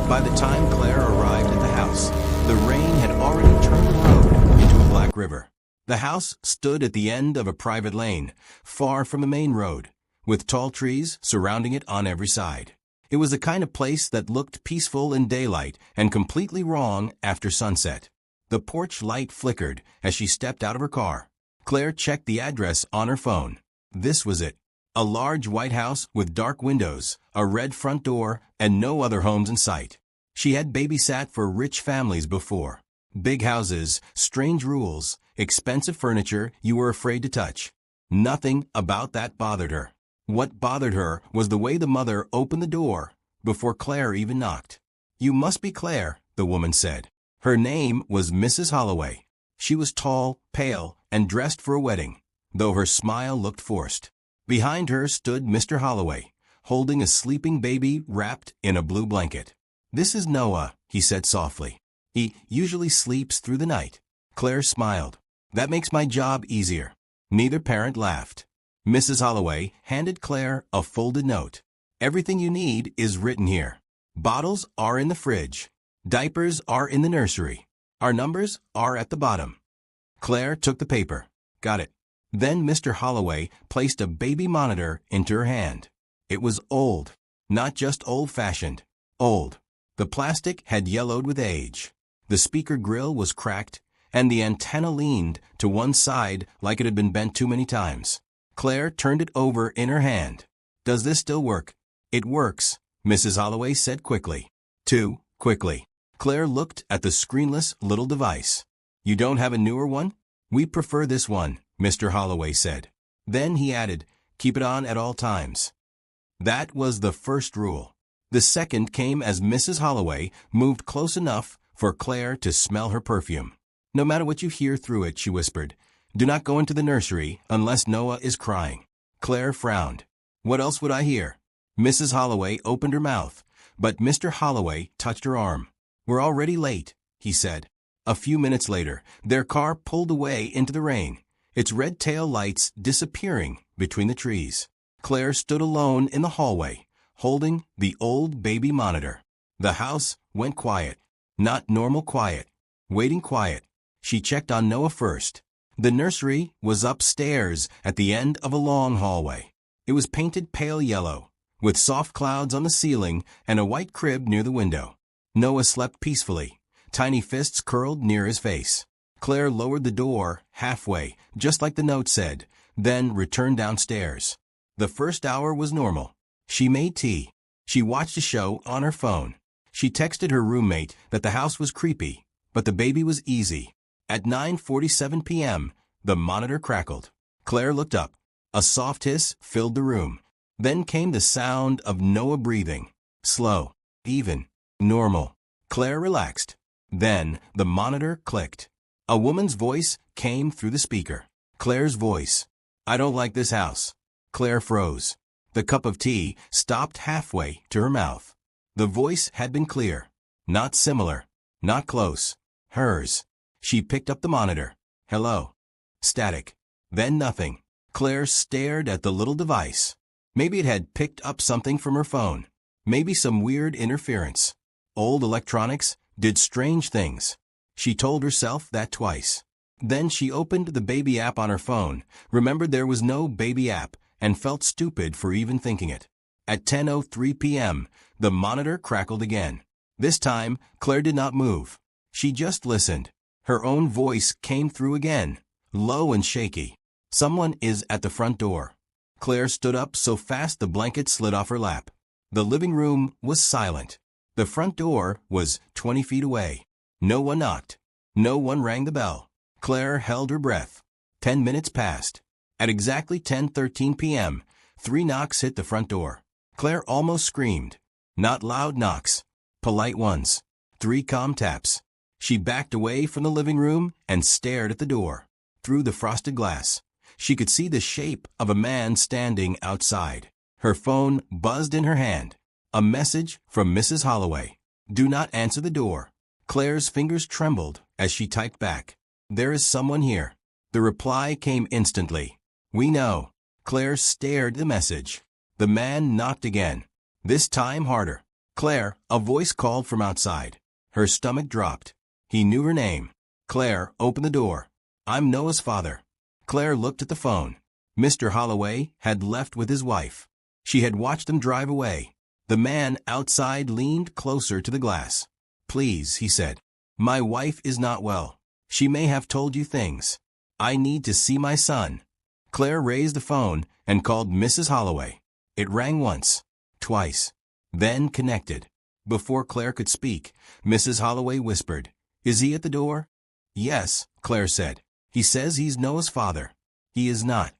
By the time Claire arrived at the house, the rain had already turned the road into a black river. The house stood at the end of a private lane, far from the main road, with tall trees surrounding it on every side. It was the kind of place that looked peaceful in daylight and completely wrong after sunset. The porch light flickered as she stepped out of her car. Claire checked the address on her phone. This was it. A large white house with dark windows, a red front door, and no other homes in sight. She had babysat for rich families before. Big houses, strange rules, expensive furniture you were afraid to touch. Nothing about that bothered her. What bothered her was the way the mother opened the door before Claire even knocked. "You must be Claire," the woman said. Her name was Mrs. Holloway. She was tall, pale, and dressed for a wedding, though her smile looked forced. Behind her stood Mr. Holloway, holding a sleeping baby wrapped in a blue blanket. "This is Noah," he said softly. "He usually sleeps through the night." Claire smiled. "That makes my job easier." Neither parent laughed. Mrs. Holloway handed Claire a folded note. "Everything you need is written here. Bottles are in the fridge. Diapers are in the nursery. Our numbers are at the bottom." Claire took the paper. "Got it." Then Mr. Holloway placed a baby monitor into her hand. It was old. Not just old-fashioned. Old. The plastic had yellowed with age. The speaker grill was cracked, and the antenna leaned to one side like it had been bent too many times. Claire turned it over in her hand. "Does this still work?" "It works," Mrs. Holloway said quickly. Too quickly. Claire looked at the screenless little device. "You don't have a newer one?" "We prefer this one," Mr. Holloway said. Then he added, "Keep it on at all times." That was the first rule. The second came as Mrs. Holloway moved close enough for Claire to smell her perfume. "No matter what you hear through it," she whispered, "do not go into the nursery unless Noah is crying." Claire frowned. "What else would I hear?" Mrs. Holloway opened her mouth, but Mr. Holloway touched her arm. "We're already late," he said. A few minutes later, their car pulled away into the rain, its red tail lights disappearing between the trees. Claire stood alone in the hallway, holding the old baby monitor. The house went quiet. Not normal quiet. Waiting quiet. She checked on Noah first. The nursery was upstairs at the end of a long hallway. It was painted pale yellow, with soft clouds on the ceiling and a white crib near the window. Noah slept peacefully, tiny fists curled near his face. Claire lowered the door halfway, just like the note said, then returned downstairs. The first hour was normal. She made tea. She watched a show on her phone. She texted her roommate that the house was creepy, but the baby was easy. At 9:47 p.m., the monitor crackled. Claire looked up. A soft hiss filled the room. Then came the sound of Noah breathing. Slow, even, normal. Claire relaxed. Then the monitor clicked. A woman's voice came through the speaker. Claire's voice. "I don't like this house." Claire froze. The cup of tea stopped halfway to her mouth. The voice had been clear. Not similar. Not close. Hers. She picked up the monitor. "Hello." Static. Then nothing. Claire stared at the little device. Maybe it had picked up something from her phone. Maybe some weird interference. Old electronics did strange things. She told herself that twice. Then she opened the baby app on her phone, remembered there was no baby app, and felt stupid for even thinking it. At 10:03 p.m., the monitor crackled again. This time, Claire did not move. She just listened. Her own voice came through again, low and shaky. "Someone is at the front door." Claire stood up so fast the blanket slid off her lap. The living room was silent. The front door was 20 feet away. No one knocked. No one rang the bell. Claire held her breath. 10 minutes passed. At exactly 10:13 p.m., 3 knocks hit the front door. Claire almost screamed. Not loud knocks. Polite ones. 3 calm taps. She backed away from the living room and stared at the door. Through the frosted glass, she could see the shape of a man standing outside. Her phone buzzed in her hand. A message from Mrs. Holloway. "Do not answer the door." Claire's fingers trembled as she typed back. "There is someone here." The reply came instantly. "We know." Claire stared at the message. The man knocked again. This time harder. Claire, a voice called from outside. Her stomach dropped. He knew her name. Claire, open the door. I'm Noah's father. Claire looked at the phone. Mr. Holloway had left with his wife. She had watched them drive away. The man outside leaned closer to the glass. Please, he said. My wife is not well. She may have told you things. I need to see my son. Claire raised the phone and called Mrs. Holloway. It rang once, twice, then connected. Before Claire could speak, Mrs. Holloway whispered, Is he at the door? Yes, Claire said. He says he's Noah's father. He is not.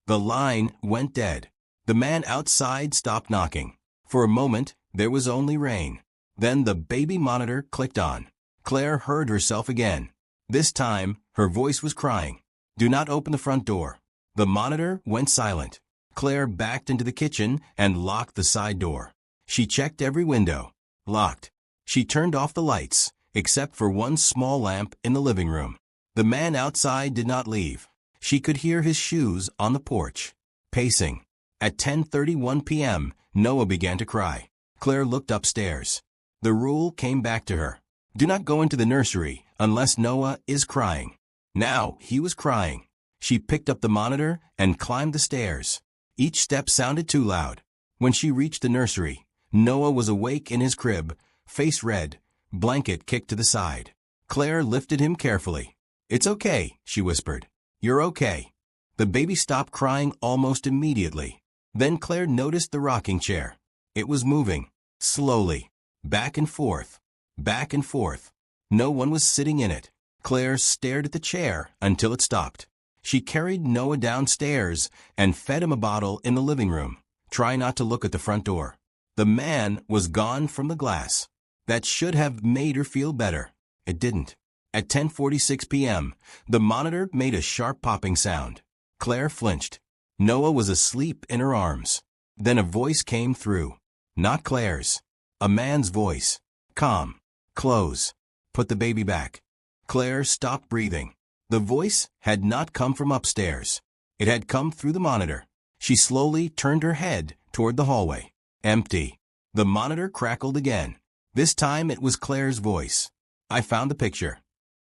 The line went dead. The man outside stopped knocking. For a moment, there was only rain. Then the baby monitor clicked on. Claire heard herself again. This time, her voice was crying. Do not open the front door. The monitor went silent. Claire backed into the kitchen and locked the side door. She checked every window. Locked. She turned off the lights, except for one small lamp in the living room. The man outside did not leave. She could hear his shoes on the porch, pacing. At 10:31 p.m., Noah began to cry. Claire looked upstairs. The rule came back to her. Do not go into the nursery unless Noah is crying. Now he was crying. She picked up the monitor and climbed the stairs. Each step sounded too loud. When she reached the nursery, Noah was awake in his crib, face red, blanket kicked to the side. Claire lifted him carefully. It's okay, she whispered. You're okay. The baby stopped crying almost immediately. Then Claire noticed the rocking chair. It was moving, slowly, back and forth, back and forth. No one was sitting in it. Claire stared at the chair until it stopped. She carried Noah downstairs and fed him a bottle in the living room. Try not to look at the front door. The man was gone from the glass. That should have made her feel better. It didn't. At 10:46 p.m., the monitor made a sharp popping sound. Claire flinched. Noah was asleep in her arms. Then a voice came through. Not Claire's. A man's voice. Calm. Close. Put the baby back. Claire stopped breathing. The voice had not come from upstairs. It had come through the monitor. She slowly turned her head toward the hallway. Empty. The monitor crackled again. This time it was Claire's voice. I found the picture.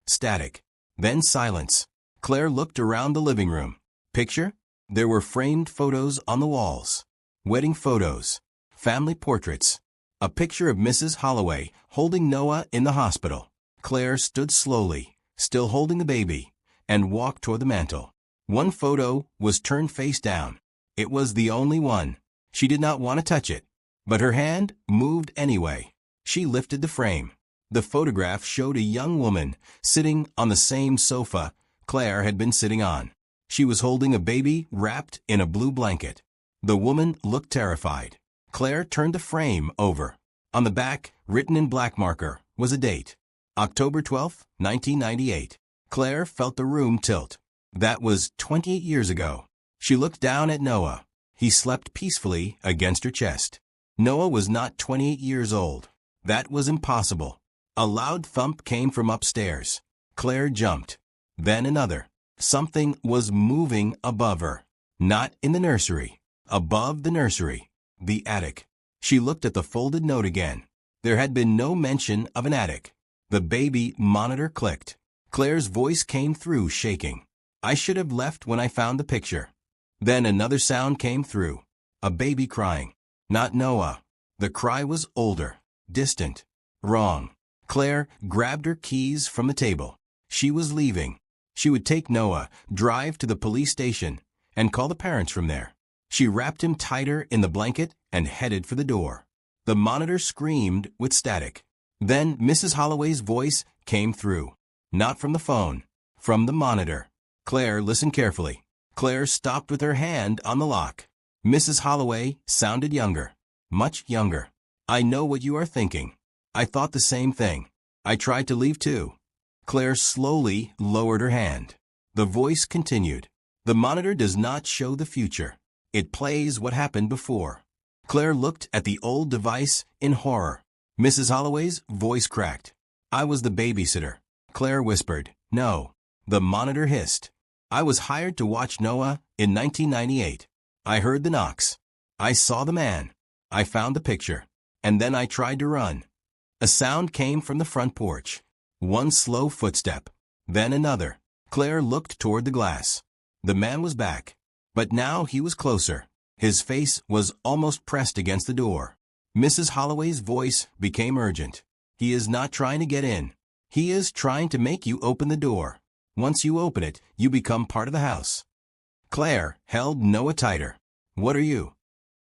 Static. Then silence. Claire looked around the living room. Picture? There were framed photos on the walls. Wedding photos. Family portraits. A picture of Mrs. Holloway holding Noah in the hospital. Claire stood slowly, still holding the baby, and walked toward the mantel. One photo was turned face down. It was the only one. She did not want to touch it, but her hand moved anyway. She lifted the frame. The photograph showed a young woman sitting on the same sofa Claire had been sitting on. She was holding a baby wrapped in a blue blanket. The woman looked terrified. Claire turned the frame over. On the back, written in black marker, was a date. October 12, 1998. Claire felt the room tilt. That was 28 years ago. She looked down at Noah. He slept peacefully against her chest. Noah was not 28 years old. That was impossible. A loud thump came from upstairs. Claire jumped. Then another. Something was moving above her. Not in the nursery. Above the nursery. The attic. She looked at the folded note again. There had been no mention of an attic. The baby monitor clicked. Claire's voice came through shaking. I should have left when I found the picture. Then another sound came through. A baby crying. Not Noah. The cry was older, distant, wrong. Claire grabbed her keys from the table. She was leaving. She would take Noah, drive to the police station, and call the parents from there. She wrapped him tighter in the blanket and headed for the door. The monitor screamed with static. Then Mrs. Holloway's voice came through. Not from the phone, from the monitor. Claire listened carefully. Claire stopped with her hand on the lock. Mrs. Holloway sounded younger, much younger. I know what you are thinking. I thought the same thing. I tried to leave too. Claire slowly lowered her hand. The voice continued. The monitor does not show the future. It plays what happened before. Claire looked at the old device in horror. Mrs. Holloway's voice cracked. I was the babysitter. Claire whispered, No. The monitor hissed. I was hired to watch Noah in 1998. I heard the knocks. I saw the man. I found the picture. and then I tried to run. A sound came from the front porch. One slow footstep, then another. Claire looked toward the glass. The man was back, but now he was closer. His face was almost pressed against the door. Mrs. Holloway's voice became urgent. He is not trying to get in. He is trying to make you open the door. Once you open it, you become part of the house. Claire held Noah tighter. What are you?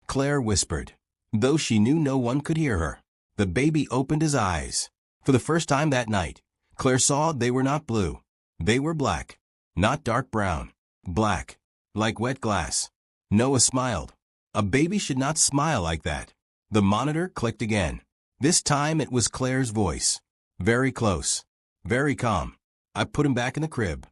Claire whispered, though she knew no one could hear her. The baby opened his eyes. For the first time that night, Claire saw they were not blue. They were black, not dark brown. Black, like wet glass. Noah smiled. A baby should not smile like that. The monitor clicked again. This time it was Claire's voice. Very close. Very calm. I put him back in the crib.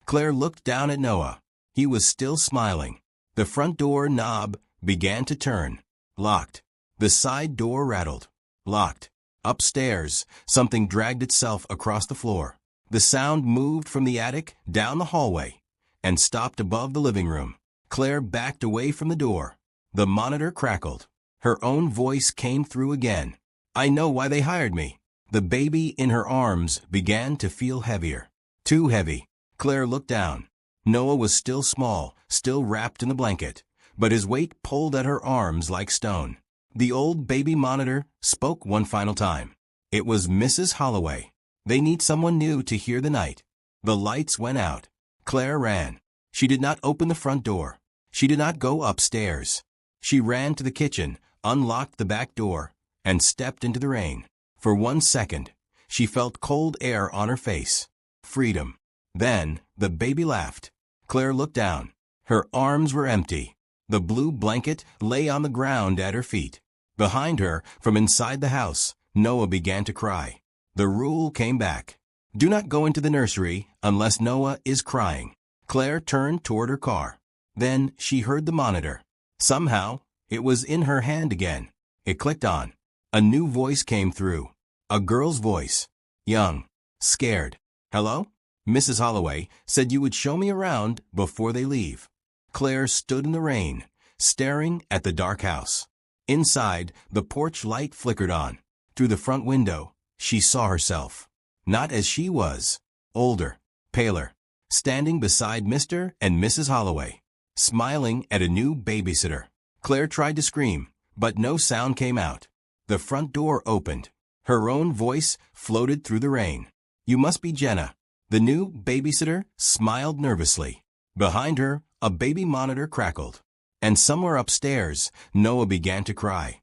Claire looked down at Noah. He was still smiling. The front door knob began to turn. Locked. The side door rattled. Locked. Upstairs, something dragged itself across the floor. The sound moved from the attic down the hallway and stopped above the living room. Claire backed away from the door. The monitor crackled. Her own voice came through again. I know why they hired me. The baby in her arms began to feel heavier. Too heavy. Claire looked down. Noah was still small, still wrapped in the blanket, but his weight pulled at her arms like stone. The old baby monitor spoke one final time. It was Mrs. Holloway. They need someone new to hear the night. The lights went out. Claire ran. She did not open the front door. She did not go upstairs. She ran to the kitchen, unlocked the back door, and stepped into the rain. For 1 second, she felt cold air on her face. Freedom. Then, the baby laughed. Claire looked down. Her arms were empty. The blue blanket lay on the ground at her feet. Behind her, from inside the house, Noah began to cry. The rule came back. Do not go into the nursery unless Noah is crying. Claire turned toward her car. Then she heard the monitor. Somehow, it was in her hand again. It clicked on. A new voice came through. A girl's voice. Young. Scared. Hello? Mrs. Holloway said you would show me around before they leave. Claire stood in the rain, staring at the dark house. Inside, the porch light flickered on. Through the front window, she saw herself. Not as she was. Older. Paler. Standing beside Mr. and Mrs. Holloway. Smiling at a new babysitter. Claire tried to scream, but no sound came out. The front door opened. Her own voice floated through the rain. You must be Jenna. The new babysitter smiled nervously. Behind her, a baby monitor crackled. And somewhere upstairs, Noah began to cry.